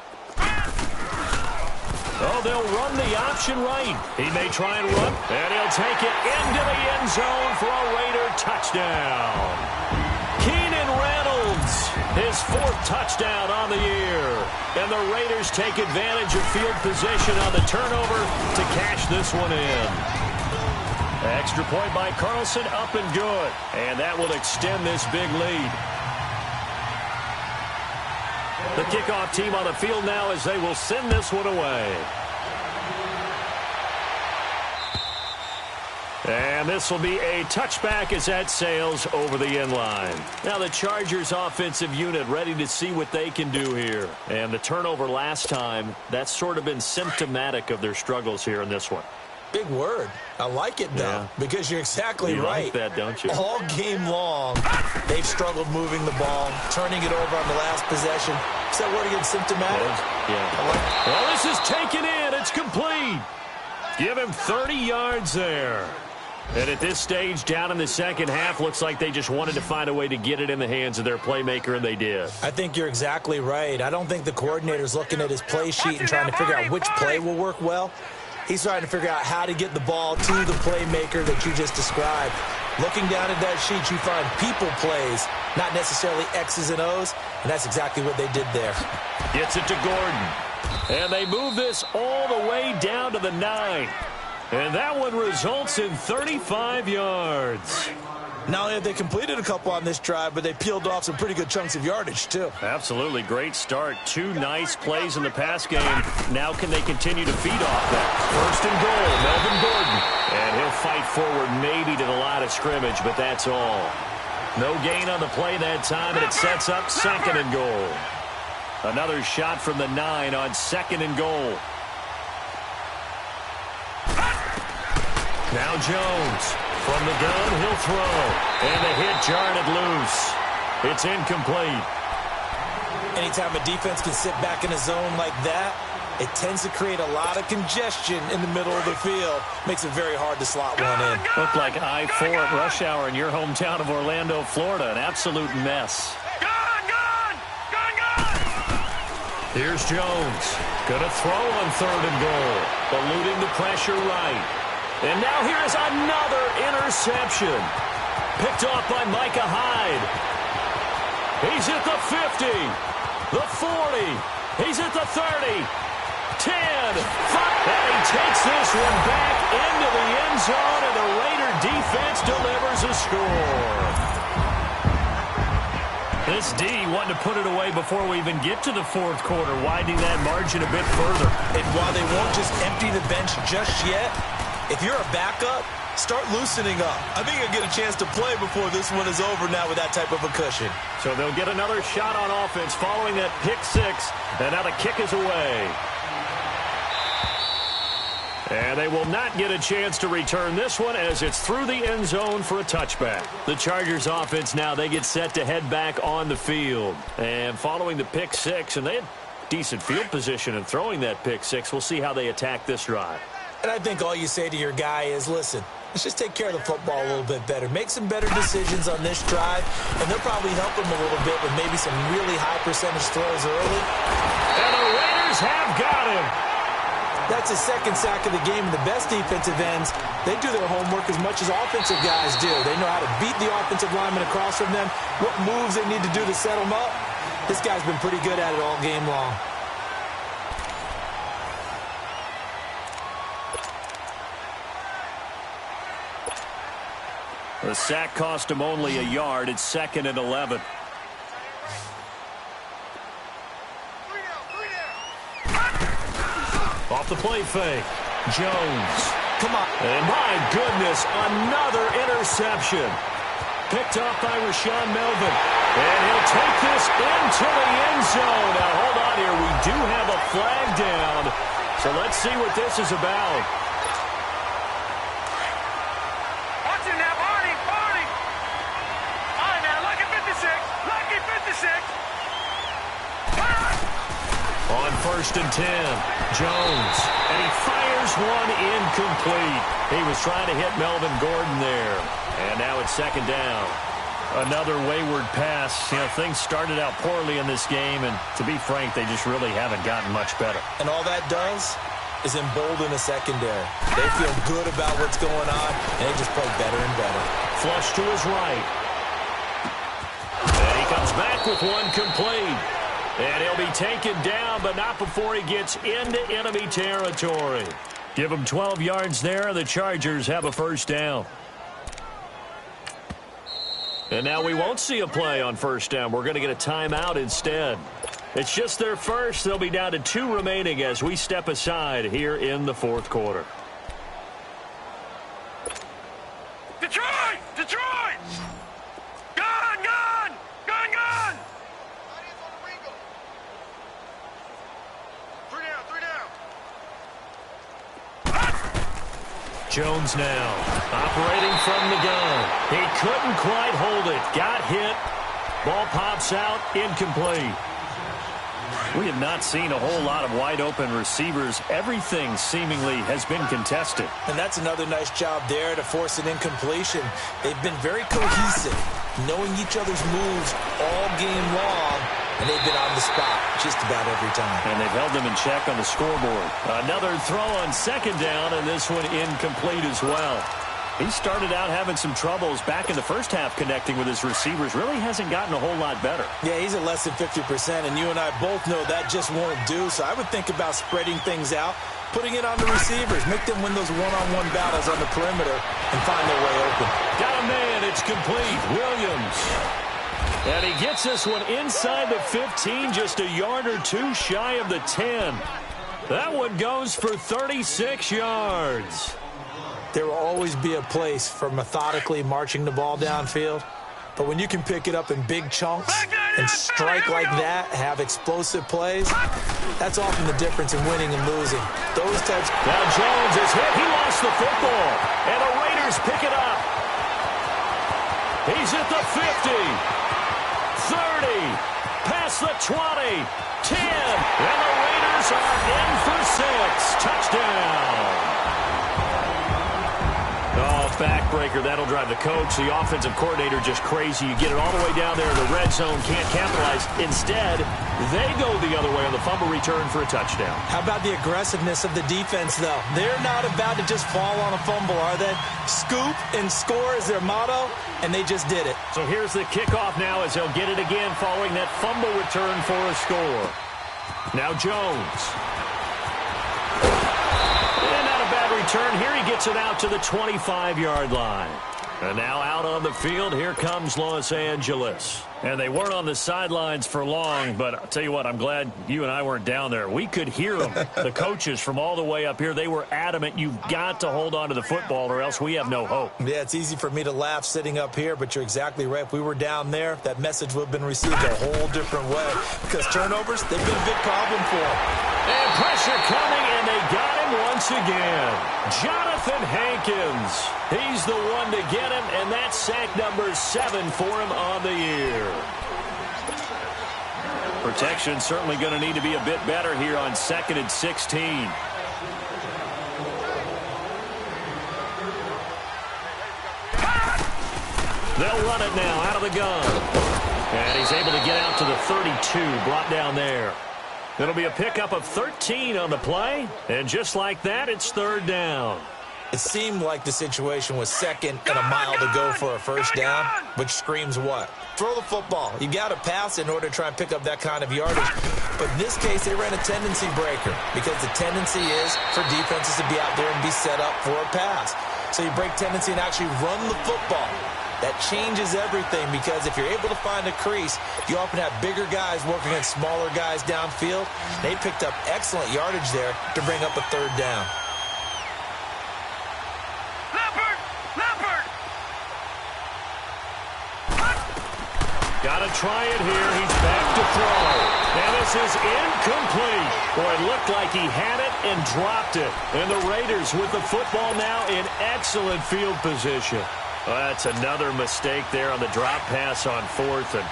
Oh, they'll run the option right. He may try and run, and he'll take it into the end zone for a Raider touchdown. Keenan Reynolds, his 4th touchdown on the year. And the Raiders take advantage of field position on the turnover to cash this one in. Extra point by Carlson, up and good. And that will extend this big lead. The kickoff team on the field now as they will send this one away. And this will be a touchback as that sails over the end line. Now the Chargers offensive unit ready to see what they can do here. And the turnover last time, that's sort of been symptomatic of their struggles here in this one. Big word. I like it, though, because you're exactly right. You like that, don't you? All game long, they've struggled moving the ball, turning it over on the last possession. Is that word again, symptomatic? Yeah. Well, this is taken in. It's complete. Give him 30 yards there. And at this stage, down in the second half, looks like they just wanted to find a way to get it in the hands of their playmaker, and they did. I think you're exactly right. I don't think the coordinator's looking at his play sheet and trying to figure out which play will work well. He's trying to figure out how to get the ball to the playmaker that you just described. Looking down at that sheet, you find people plays, not necessarily X's and O's, and that's exactly what they did there. Gets it to Gordon. And they move this all the way down to the 9. And that one results in 35 yards. Not only have they completed a couple on this drive, but they peeled off some pretty good chunks of yardage, too. Absolutely. Great start. 2 nice plays in the pass game. Now can they continue to feed off that? 1st and goal, Melvin Gordon. And he'll fight forward maybe to the line of scrimmage, but that's all. No gain on the play that time, and it sets up 2nd and goal. Another shot from the 9 on 2nd and goal. Now Jones. From the gun, he'll throw. And the hit jarred it loose. It's incomplete. Anytime a defense can sit back in a zone like that, it tends to create a lot of congestion in the middle of the field. Makes it very hard to slot one in. Looked like I-4 at rush hour in your hometown of Orlando, Florida. An absolute mess. Gun! Here's Jones. Gonna throw on 3rd and goal. Eluding the pressure right. And now here's another interception. Picked off by Micah Hyde. He's at the 50, the 40. He's at the 30, 10, 5. And he takes this one back into the end zone, and the Raider defense delivers a score. This D wanted to put it away before we even get to the 4th quarter, widening that margin a bit further. And while they won't just empty the bench just yet, if you're a backup, start loosening up. I think you'll get a chance to play before this one is over now with that type of a cushion. So they'll get another shot on offense following that pick 6, and now the kick is away. And they will not get a chance to return this one as it's through the end zone for a touchback. The Chargers offense now, they get set to head back on the field. And following the pick 6, and they had decent field position in throwing that pick 6, we'll see how they attack this drive. And I think all you say to your guy is, listen, let's just take care of the football a little bit better. Make some better decisions on this drive, and they'll probably help him a little bit with maybe some really high percentage throws early. And the Raiders have got him. That's his 2nd sack of the game, and the best defensive ends, they do their homework as much as offensive guys do. They know how to beat the offensive lineman across from them, what moves they need to do to set them up. This guy's been pretty good at it all game long. The sack cost him only a yard. It's 2nd and 11. Off the play fake. Jones. Come on. And my goodness, another interception. Picked off by Rashaan Melvin. And he'll take this into the end zone. Now, hold on here. We do have a flag down. So let's see what this is about. Watch him now, Barney. All right, now, lucky 56. Lucky 56. On 1st and 10, Jones. And he fires one incomplete. He was trying to hit Melvin Gordon there. And now it's 2nd down. Another wayward pass. You know, things started out poorly in this game, and to be frank, they just really haven't gotten much better. And all that does is embolden the secondary. They feel good about what's going on, and they just play better and better. Flush to his right. And he comes back with one complete. And he'll be taken down, but not before he gets into enemy territory. Give him 12 yards there. The Chargers have a 1st down. And now we won't see a play on 1st down. We're going to get a timeout instead. It's just their first. They'll be down to 2 remaining as we step aside here in the 4th quarter. Detroit! Detroit! Gun! Gun! Gun! Gun! 3 down. Jones now operating from the gun. He couldn't quite hold it. Got hit. Ball pops out. Incomplete. We have not seen a whole lot of wide-open receivers. Everything seemingly has been contested. And that's another nice job there to force an incompletion. They've been very cohesive, knowing each other's moves all game long, and they've been on the spot just about every time. And they've held them in check on the scoreboard. Another throw on 2nd down, and this one incomplete as well. He started out having some troubles back in the first half connecting with his receivers. Really hasn't gotten a whole lot better. Yeah, he's at less than 50%, and you and I both know that just won't do. So I would think about spreading things out, putting it on the receivers, make them win those one-on-one battles on the perimeter, and find their way open. Got a man. It's complete. Williams. And he gets this one inside the 15, just a yard or 2 shy of the 10. That one goes for 36 yards. There will always be a place for methodically marching the ball downfield. But when you can pick it up in big chunks and strike like that, have explosive plays, that's often the difference in winning and losing. Those types. Now Jones is hit. He lost the football. And the Raiders pick it up. He's at the 50. 30. Past the 20. 10. And the Raiders are in for 6. Touchdown. Backbreaker, that'll drive the coach, the offensive coordinator, just crazy. You get it all the way down there in the red zone, can't capitalize. Instead, they go the other way on the fumble return for a touchdown. How about the aggressiveness of the defense, though? They're not about to just fall on a fumble, are they? Scoop and score is their motto, and they just did it. So here's the kickoff now as they'll get it again following that fumble return for a score. Now Jones. Return here, he gets it out to the 25-yard line. And now out on the field, here comes Los Angeles. And they weren't on the sidelines for long, but I'll tell you what, I'm glad you and I weren't down there. We could hear them, the coaches from all the way up here. They were adamant, you've got to hold on to the football or else we have no hope. Yeah, it's easy for me to laugh sitting up here, but you're exactly right. If we were down there, that message would have been received a whole different way. Because turnovers, they've been a big problem for them. And pressure coming, and they got him once again. Jonathan Hankins. He's the one to get him, and that's sack number 7 for him on the year. Protection certainly going to need to be a bit better here on 2nd and 16. They'll run it now out of the gun. And he's able to get out to the 32, brought down there. It'll be a pickup of 13 on the play. And just like that, it's 3rd down. It seemed like the situation was 2nd and a mile to go for a 1st down, which screams what? Throw the football. You got to pass in order to try and pick up that kind of yardage. But in this case, they ran a tendency breaker because the tendency is for defenses to be out there and be set up for a pass. So you break tendency and actually run the football. That changes everything because if you're able to find a crease, you often have bigger guys working against smaller guys downfield. They picked up excellent yardage there to bring up a 3rd down. Gotta try it here. He's back to throw. And this is incomplete. Boy, it looked like he had it and dropped it. And the Raiders with the football now in excellent field position. Well, that's another mistake there on the drop pass on fourth. And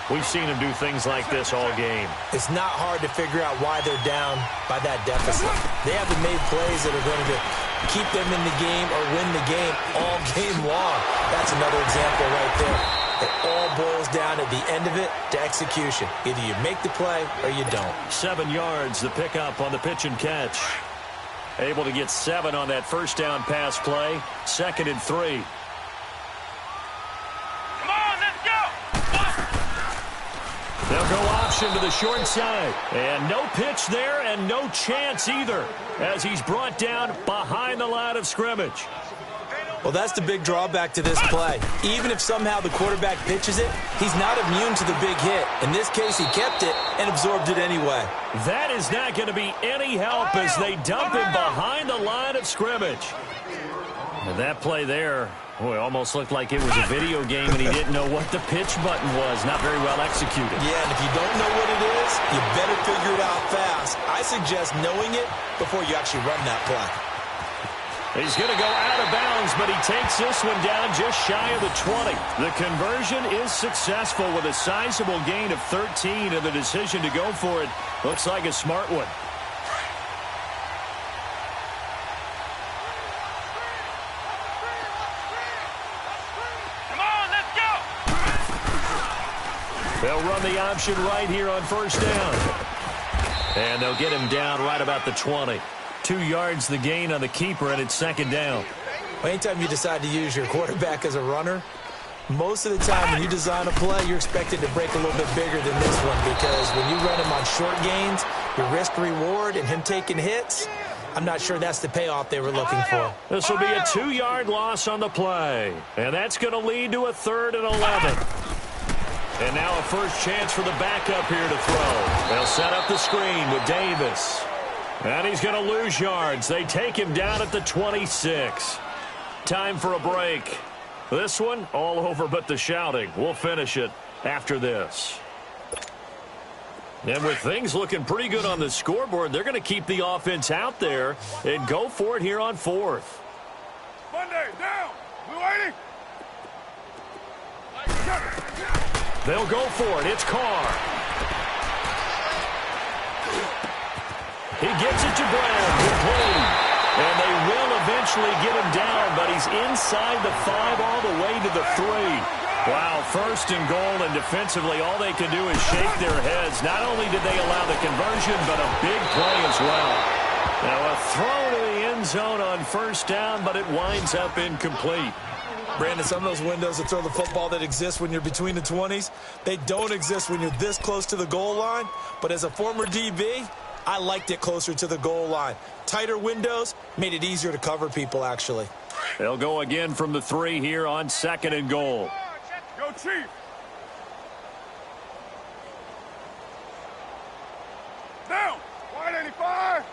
we've seen him do things like this all game. It's not hard to figure out why they're down by that deficit. They haven't made plays that are going to keep them in the game or win the game all game long. That's another example right there. It all boils down at the end of it to execution. Either you make the play or you don't. 7 yards, the pickup on the pitch and catch. Able to get 7 on that first down pass play. 2nd and 3. Come on, let's go! They'll go option to the short side. And no pitch there and no chance either as he's brought down behind the line of scrimmage. Well, that's the big drawback to this play. Even if somehow the quarterback pitches it, he's not immune to the big hit. In this case, he kept it and absorbed it anyway. That is not going to be any help as they dump him behind the line of scrimmage. And that play there, boy, almost looked like it was a video game and he didn't know what the pitch button was. Not very well executed. Yeah, and if you don't know what it is, you better figure it out fast. I suggest knowing it before you actually run that play. He's going to go out of bounds, but he takes this one down just shy of the 20. The conversion is successful with a sizable gain of 13, and the decision to go for it looks like a smart one. Come on, let's go! They'll run the option right here on first down. And they'll get him down right about the 20. 2 yards the gain on the keeper, and it's 2nd down. Anytime you decide to use your quarterback as a runner, most of the time when you design a play, you're expected to break a little bit bigger than this one because when you run him on short gains, your risk-reward and him taking hits, I'm not sure that's the payoff they were looking for. This will be a 2-yard loss on the play, and that's going to lead to a 3rd and 11. And now a first chance for the backup here to throw. They'll set up the screen with Davis. And he's going to lose yards. They take him down at the 26. Time for a break. This one, all over but the shouting. We'll finish it after this. And with things looking pretty good on the scoreboard, they're going to keep the offense out there and go for it here on 4th. Monday, down! We waiting? They'll go for it. It's Carr. He gets it to Brown. Complete. And they will eventually get him down, but he's inside the 5 all the way to the 3. Wow, 1st and goal, and defensively all they can do is shake their heads. Not only did they allow the conversion, but a big play as well. Now a throw to the end zone on 1st down, but it winds up incomplete. Brandon, some of those windows that throw the football that exist when you're between the 20s, they don't exist when you're this close to the goal line. But as a former DB, I liked it closer to the goal line. Tighter windows made it easier to cover people, actually. They'll go again from the 3 here on 2nd and goal. Go, Chief! Down! Wide 85!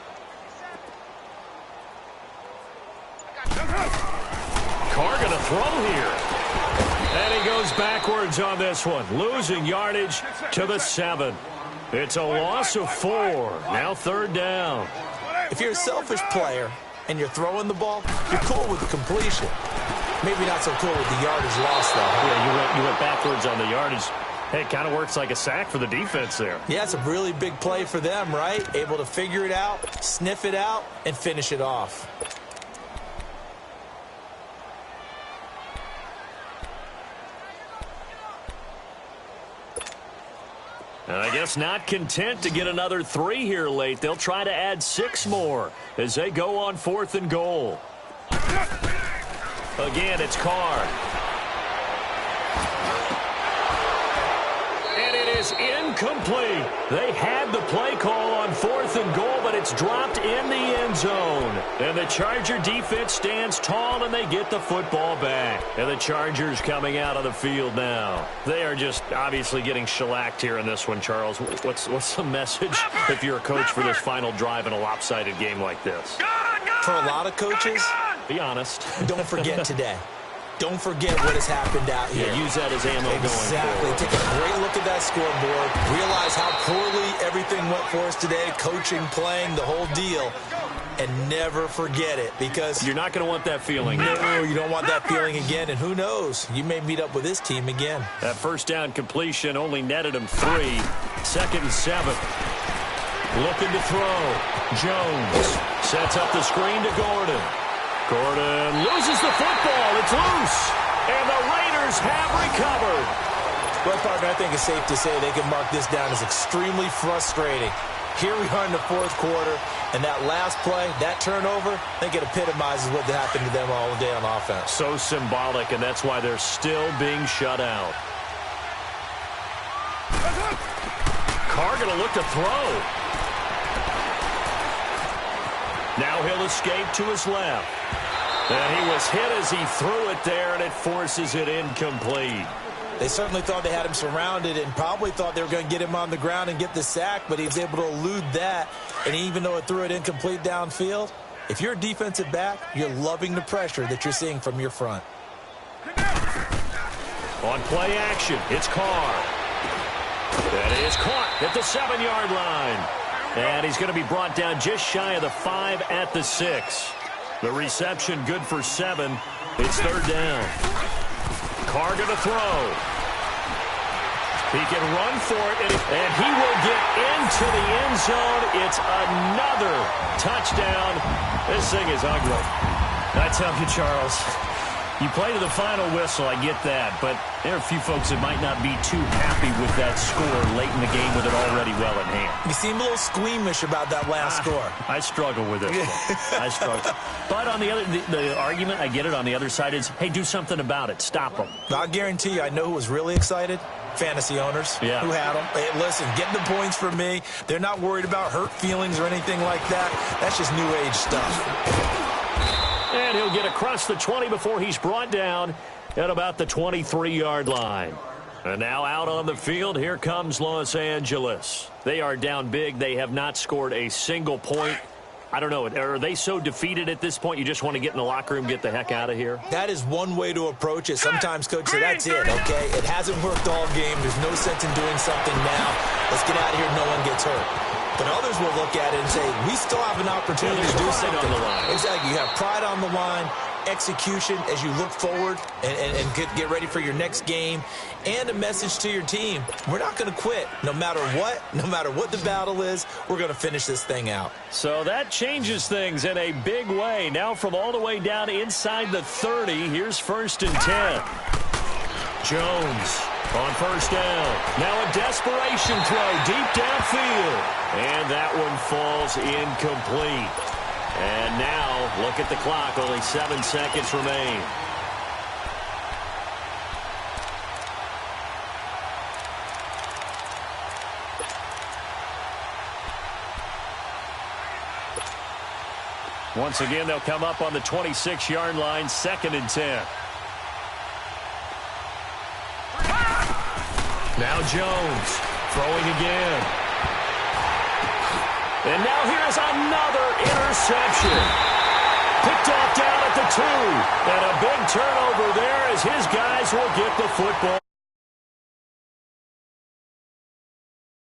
Carr going to throw here. And he goes backwards on this one, losing yardage to the 7. It's a loss of 4. Now 3rd down. If you're a selfish player and you're throwing the ball, you're cool with the completion. Maybe not so cool with the yardage loss, though. Yeah, you went backwards on the yardage. Hey, it kind of works like a sack for the defense there. Yeah, it's a really big play for them, right? Able to figure it out, sniff it out, and finish it off. And I guess not content to get another 3 here late. They'll try to add 6 more as they go on 4th and goal. Again, it's Carr. And it is incomplete. They had the play call on 4th and goal, but it's dropped in the end zone. And the Charger defense stands tall, and they get the football back. And the Chargers coming out of the field now. They are just obviously getting shellacked here in this one, Charles. What's the message if you're a coach for this final drive in a lopsided game like this? For a lot of coaches, be honest. don't forget today. don't forget what has happened out here. Yeah, use that as ammo going forward. Exactly. Take a great look at that scoreboard. Realize how poorly everything went for us today. Coaching, playing, the whole deal. And never forget it, because you're not going to want that feeling. No, you don't want that feeling again. And who knows? You may meet up with this team again. That first down completion only netted him 3. 2nd and 7. Looking to throw. Jones sets up the screen to Gordon. Gordon loses the football. It's loose. And the Raiders have recovered. Well, partner, I think it's safe to say they can mark this down as extremely frustrating. Here we are in the 4th quarter, and that last play, that turnover, I think it epitomizes what happened to them all day on offense. So symbolic, and that's why they're still being shut out. Carr going to look to throw. Now he'll escape to his left. And he was hit as he threw it there, and it forces it incomplete. They certainly thought they had him surrounded and probably thought they were going to get him on the ground and get the sack, but he was able to elude that. And even though it threw it incomplete downfield, if you're a defensive back, you're loving the pressure that you're seeing from your front. On play action, it's Carr. That is caught at the 7-yard line. And he's going to be brought down just shy of the 5 at the 6. The reception good for 7. It's 3rd down. Carr going to throw. He can run for it, and he will get into the end zone. It's another touchdown. This thing is ugly. I tell you, Charles, you play to the final whistle, I get that, but there are a few folks that might not be too happy with that score late in the game with it already well in hand. You seem a little squeamish about that last score. I struggle with it. I struggle. But on the other, the argument, I get it, on the other side is, hey, do something about it. Stop them. I'll guarantee you, I know who was really excited. Fantasy owners who had them. Hey, listen, get the points for me. They're not worried about hurt feelings or anything like that. That's just new age stuff. And he'll get across the 20 before he's brought down at about the 23-yard line. And now out on the field, here comes Los Angeles. They are down big. They have not scored a single point. I don't know. Are they so defeated at this point you just want to get in the locker room, get the heck out of here? That is one way to approach it. Sometimes, Coach, say that's it, okay? It hasn't worked all game. There's no sense in doing something now. Let's get out of here. No one gets hurt. But others will look at it and say, we still have an opportunity to do something. On the line. Exactly. You have pride on the line, execution as you look forward and get ready for your next game, and a message to your team. We're not going to quit. No matter what the battle is, we're going to finish this thing out. So that changes things in a big way. Now from all the way down inside the 30, here's 1st and 10. Jones on 1st down. Now a desperation throw deep downfield. And that one falls incomplete. And now, look at the clock. Only 7 seconds remain. Once again, they'll come up on the 26-yard line, 2nd and 10. Now Jones throwing again. And now here's another interception. Picked off down at the 2. And a big turnover there as his guys will get the football